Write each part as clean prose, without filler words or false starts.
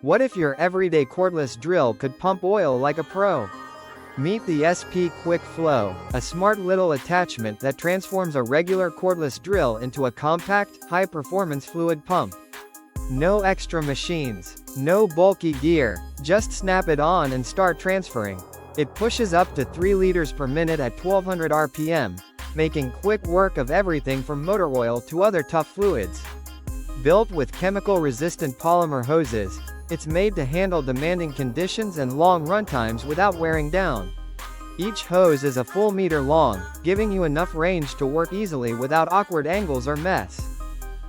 What if your everyday cordless drill could pump oil like a pro? Meet the SP Quick Flow, a smart little attachment that transforms a regular cordless drill into a compact, high-performance fluid pump. No extra machines, no bulky gear, just snap it on and start transferring. It pushes up to 3 liters per minute at 1200 RPM, making quick work of everything from motor oil to other tough fluids. Built with chemical-resistant polymer hoses, it's made to handle demanding conditions and long runtimes without wearing down. Each hose is a full meter long, giving you enough range to work easily without awkward angles or mess.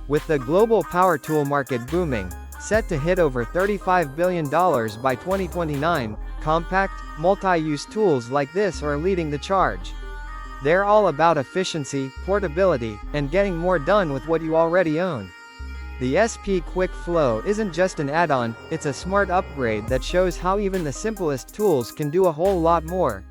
With the global power tool market booming, set to hit over $35 billion by 2029, compact, multi-use tools like this are leading the charge. They're all about efficiency, portability, and getting more done with what you already own. The SP Quick Flow isn't just an add-on, it's a smart upgrade that shows how even the simplest tools can do a whole lot more.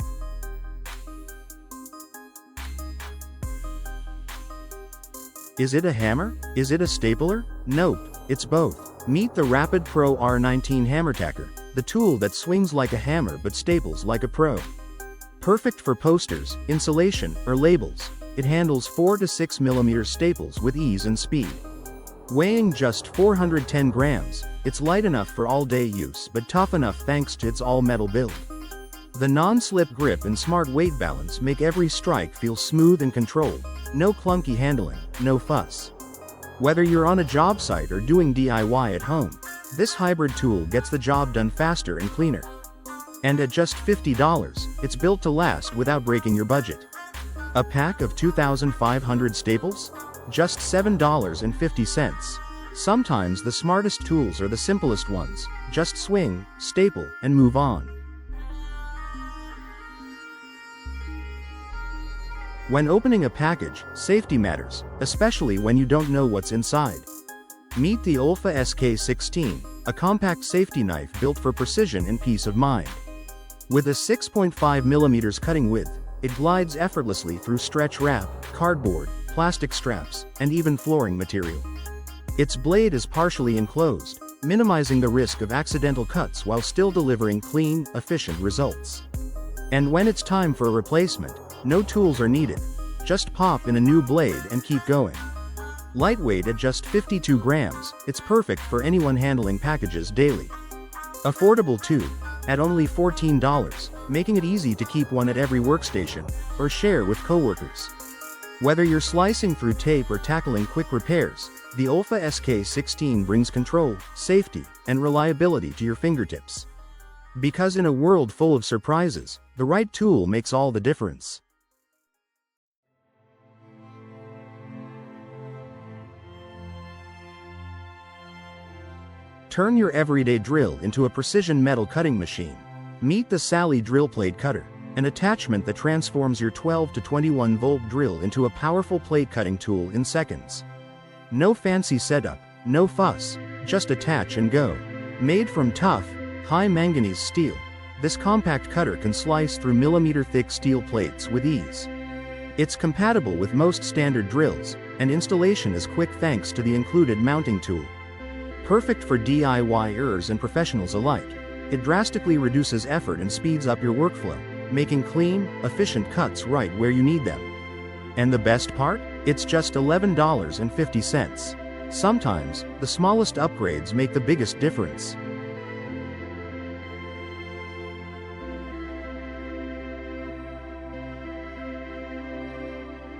Is it a hammer? Is it a stapler? Nope, it's both. Meet the Rapid Pro R19 Hammer Tacker, the tool that swings like a hammer but staples like a pro. Perfect for posters, insulation, or labels, it handles 4 to 6 mm staples with ease and speed. Weighing just 410 grams, it's light enough for all-day use but tough enough thanks to its all-metal build. The non-slip grip and smart weight balance make every strike feel smooth and controlled. No clunky handling, no fuss. Whether you're on a job site or doing DIY at home, this hybrid tool gets the job done faster and cleaner. And at just $50, it's built to last without breaking your budget. A pack of 2,500 staples? Just $7.50. Sometimes the smartest tools are the simplest ones. Just swing, staple, and move on. When opening a package, safety matters, especially when you don't know what's inside. Meet the Olfa SK16, a compact safety knife built for precision and peace of mind. With a 6.5 mm cutting width, it glides effortlessly through stretch wrap, cardboard, plastic straps, and even flooring material. Its blade is partially enclosed, minimizing the risk of accidental cuts while still delivering clean, efficient results. And when it's time for a replacement, no tools are needed. Just pop in a new blade and keep going. Lightweight at just 52 grams, it's perfect for anyone handling packages daily. Affordable too, at only $14, making it easy to keep one at every workstation, or share with coworkers. Whether you're slicing through tape or tackling quick repairs, the Olfa SK16 brings control, safety, and reliability to your fingertips. Because in a world full of surprises, the right tool makes all the difference. Turn your everyday drill into a precision metal cutting machine. Meet the Sally Drill Plate Cutter, an attachment that transforms your 12 to 21 volt drill into a powerful plate cutting tool in seconds. No fancy setup, no fuss, just attach and go. Made from tough, high manganese steel, this compact cutter can slice through millimeter-thick steel plates with ease. It's compatible with most standard drills, and installation is quick thanks to the included mounting tool. Perfect for DIYers and professionals alike, it drastically reduces effort and speeds up your workflow, making clean, efficient cuts right where you need them. And the best part? It's just $11.50. Sometimes, the smallest upgrades make the biggest difference.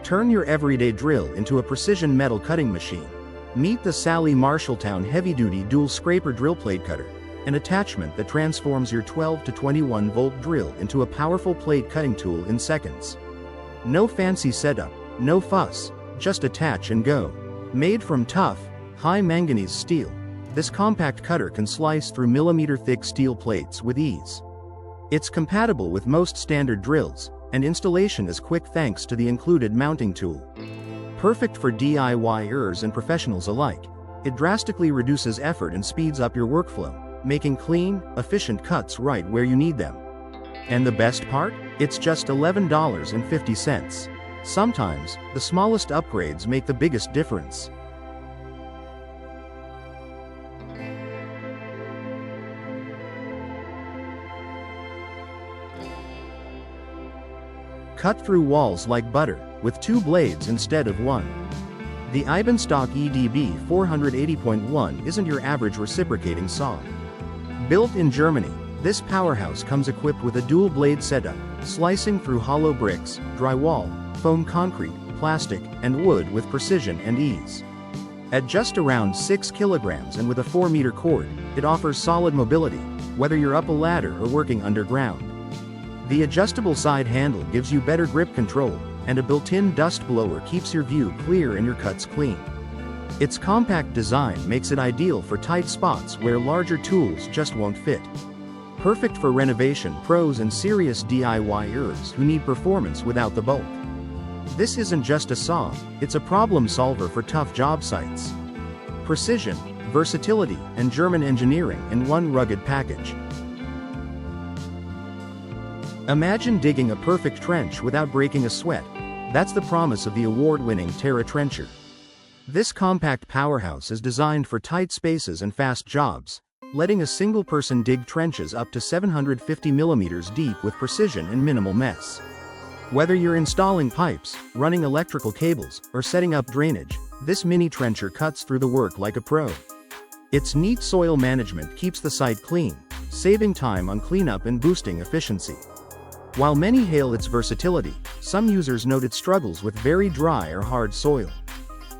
Turn your everyday drill into a precision metal cutting machine. Meet the Sally Marshalltown Heavy-Duty Dual Scraper Drill Plate Cutter, an attachment that transforms your 12 to 21 volt drill into a powerful plate cutting tool in seconds. No fancy setup, no fuss, just attach and go. Made from tough, high manganese steel, this compact cutter can slice through millimeter-thick steel plates with ease. It's compatible with most standard drills, and installation is quick thanks to the included mounting tool. Perfect for DIYers and professionals alike, it drastically reduces effort and speeds up your workflow, making clean, efficient cuts right where you need them. And the best part? It's just $11.50. Sometimes, the smallest upgrades make the biggest difference. Cut through walls like butter, with 2 blades instead of 1. The Eibenstock EDB 480.1 isn't your average reciprocating saw. Built in Germany, this powerhouse comes equipped with a dual-blade setup, slicing through hollow bricks, drywall, foam concrete, plastic, and wood with precision and ease. At just around 6 kilograms and with a 4-meter cord, it offers solid mobility, whether you're up a ladder or working underground. The adjustable side handle gives you better grip control, and a built-in dust blower keeps your view clear and your cuts clean. Its compact design makes it ideal for tight spots where larger tools just won't fit. Perfect for renovation pros and serious DIYers who need performance without the bulk. This isn't just a saw, it's a problem solver for tough job sites. Precision, versatility, and German engineering in one rugged package. Imagine digging a perfect trench without breaking a sweat. That's the promise of the award-winning Terra Trencher. This compact powerhouse is designed for tight spaces and fast jobs, letting a single person dig trenches up to 750 millimeters deep with precision and minimal mess. Whether you're installing pipes, running electrical cables, or setting up drainage, this mini trencher cuts through the work like a pro. Its neat soil management keeps the site clean, saving time on cleanup and boosting efficiency. While many hail its versatility, some users note its struggles with very dry or hard soil.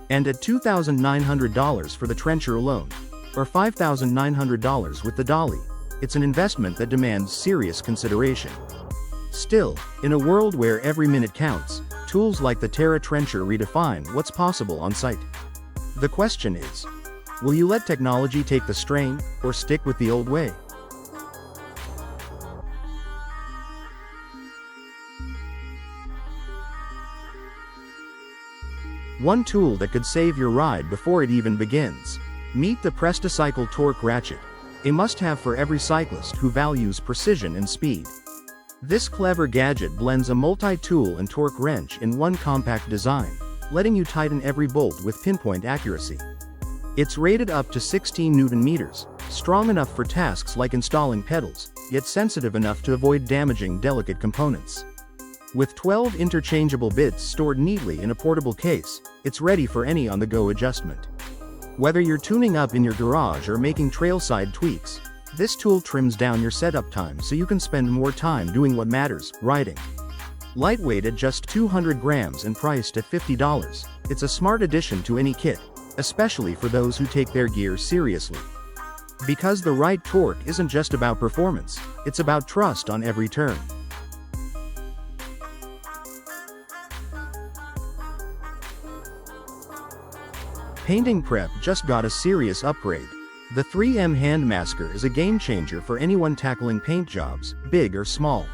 And at $2,900 for the trencher alone, or $5,900 with the dolly, it's an investment that demands serious consideration. Still, in a world where every minute counts, tools like the Terra Trencher redefine what's possible on site. The question is, will you let technology take the strain, or stick with the old way? One tool that could save your ride before it even begins. Meet the Presticycle Torque Ratchet, a must-have for every cyclist who values precision and speed. This clever gadget blends a multi-tool and torque wrench in one compact design, letting you tighten every bolt with pinpoint accuracy. It's rated up to 16 Newton meters, strong enough for tasks like installing pedals, yet sensitive enough to avoid damaging delicate components. With 12 interchangeable bits stored neatly in a portable case, it's ready for any on-the-go adjustment. Whether you're tuning up in your garage or making trailside tweaks, this tool trims down your setup time so you can spend more time doing what matters, riding. Lightweight at just 200 grams and priced at $50, it's a smart addition to any kit, especially for those who take their gear seriously. Because the right torque isn't just about performance, it's about trust on every turn. Painting prep just got a serious upgrade. The 3M Hand Masker is a game-changer for anyone tackling paint jobs, big or small.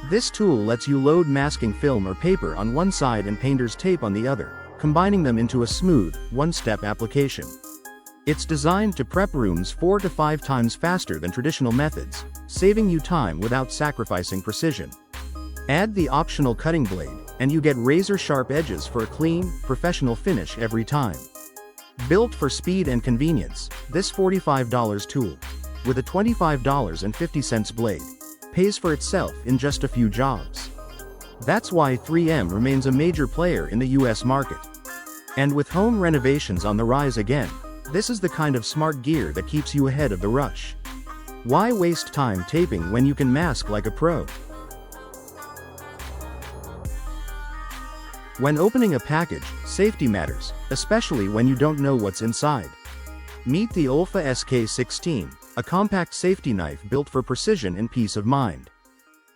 This tool lets you load masking film or paper on one side and painter's tape on the other, combining them into a smooth, one-step application. It's designed to prep rooms 4 to 5 times faster than traditional methods, saving you time without sacrificing precision. Add the optional cutting blade, and you get razor-sharp edges for a clean, professional finish every time. Built for speed and convenience, this $45 tool, with a $25.50 blade, pays for itself in just a few jobs. That's why 3M remains a major player in the US market. And with home renovations on the rise again, this is the kind of smart gear that keeps you ahead of the rush. Why waste time taping when you can mask like a pro? When opening a package, safety matters, especially when you don't know what's inside. Meet the Olfa SK16, a compact safety knife built for precision and peace of mind.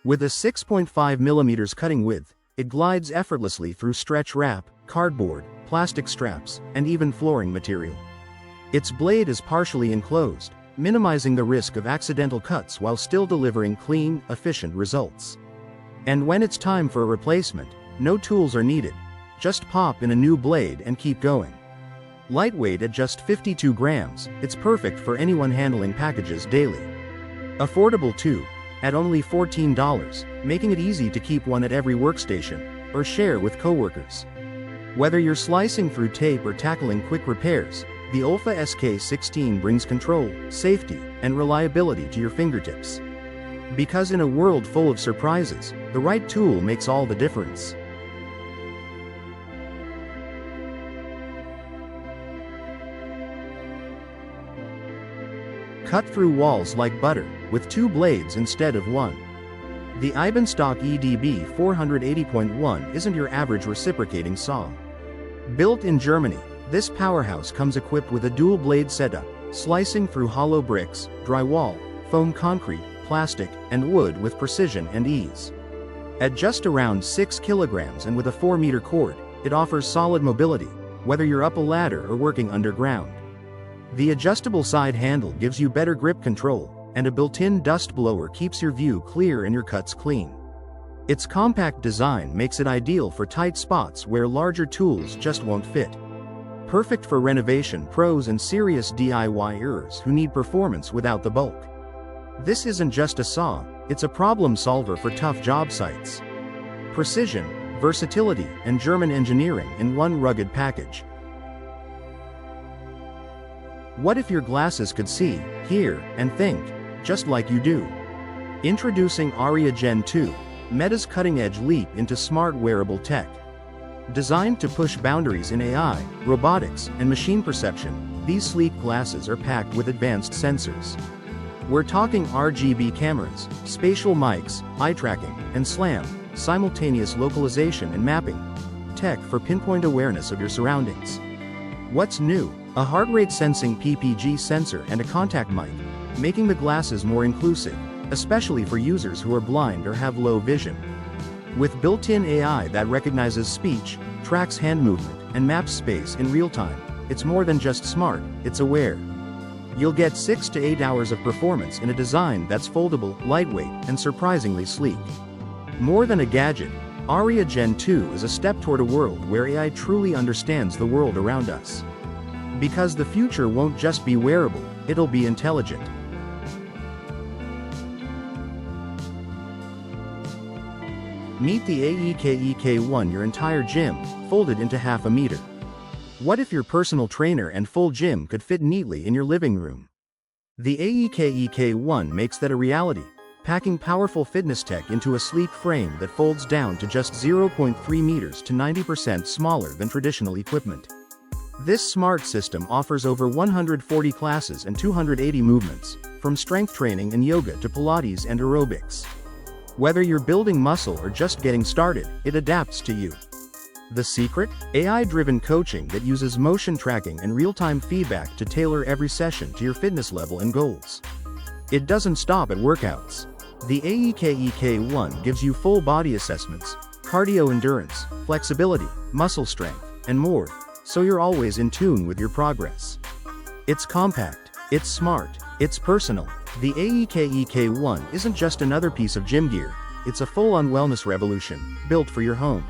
With a 6.5 mm cutting width, it glides effortlessly through stretch wrap, cardboard, plastic straps, and even flooring material. Its blade is partially enclosed, minimizing the risk of accidental cuts while still delivering clean, efficient results. And when it's time for a replacement, no tools are needed. Just pop in a new blade and keep going. Lightweight at just 52 grams, it's perfect for anyone handling packages daily. Affordable too, at only $14, making it easy to keep one at every workstation, or share with coworkers. Whether you're slicing through tape or tackling quick repairs, the Olfa SK16 brings control, safety, and reliability to your fingertips. Because in a world full of surprises, The right tool makes all the difference. Cut through walls like butter, with 2 blades instead of 1. The Eibenstock EDB 480.1 isn't your average reciprocating saw. Built in Germany, this powerhouse comes equipped with a dual-blade setup, slicing through hollow bricks, drywall, foam concrete, plastic, and wood with precision and ease. At just around 6 kilograms and with a 4-meter cord, it offers solid mobility, whether you're up a ladder or working underground. The adjustable side handle gives you better grip control, and a built-in dust blower keeps your view clear and your cuts clean. Its compact design makes it ideal for tight spots where larger tools just won't fit. Perfect for renovation pros and serious DIYers who need performance without the bulk. This isn't just a saw, it's a problem solver for tough job sites. Precision, versatility, and German engineering in one rugged package. What if your glasses could see, hear, and think, just like you do? Introducing Aria Gen 2, Meta's cutting-edge leap into smart wearable tech. Designed to push boundaries in AI, robotics, and machine perception, these sleek glasses are packed with advanced sensors. We're talking RGB cameras, spatial mics, eye tracking, and SLAM, simultaneous localization and mapping. Tech for pinpoint awareness of your surroundings. What's new? A heart rate sensing PPG sensor and a contact mic, making the glasses more inclusive, especially for users who are blind or have low vision. With built-in AI that recognizes speech, tracks hand movement, and maps space in real time, it's more than just smart, it's aware. You'll get 6 to 8 hours of performance in a design that's foldable, lightweight, and surprisingly sleek. More than a gadget, Aria Gen 2 is a step toward a world where AI truly understands the world around us. Because the future won't just be wearable, it'll be intelligent. Meet the AEK-EK1, your entire gym, folded into half a meter. What if your personal trainer and full gym could fit neatly in your living room? The AEK-EK1 makes that a reality, packing powerful fitness tech into a sleek frame that folds down to just 0.3 meters to 90% smaller than traditional equipment. This smart system offers over 140 classes and 280 movements, from strength training and yoga to Pilates and aerobics. Whether you're building muscle or just getting started, it adapts to you. The secret? AI-driven coaching that uses motion tracking and real-time feedback to tailor every session to your fitness level and goals. It doesn't stop at workouts. The AEK-EK1 gives you full body assessments, cardio endurance, flexibility, muscle strength, and more, so you're always in tune with your progress. It's compact, it's smart, it's personal. The AEK-EK1 isn't just another piece of gym gear, it's a full-on wellness revolution, built for your home.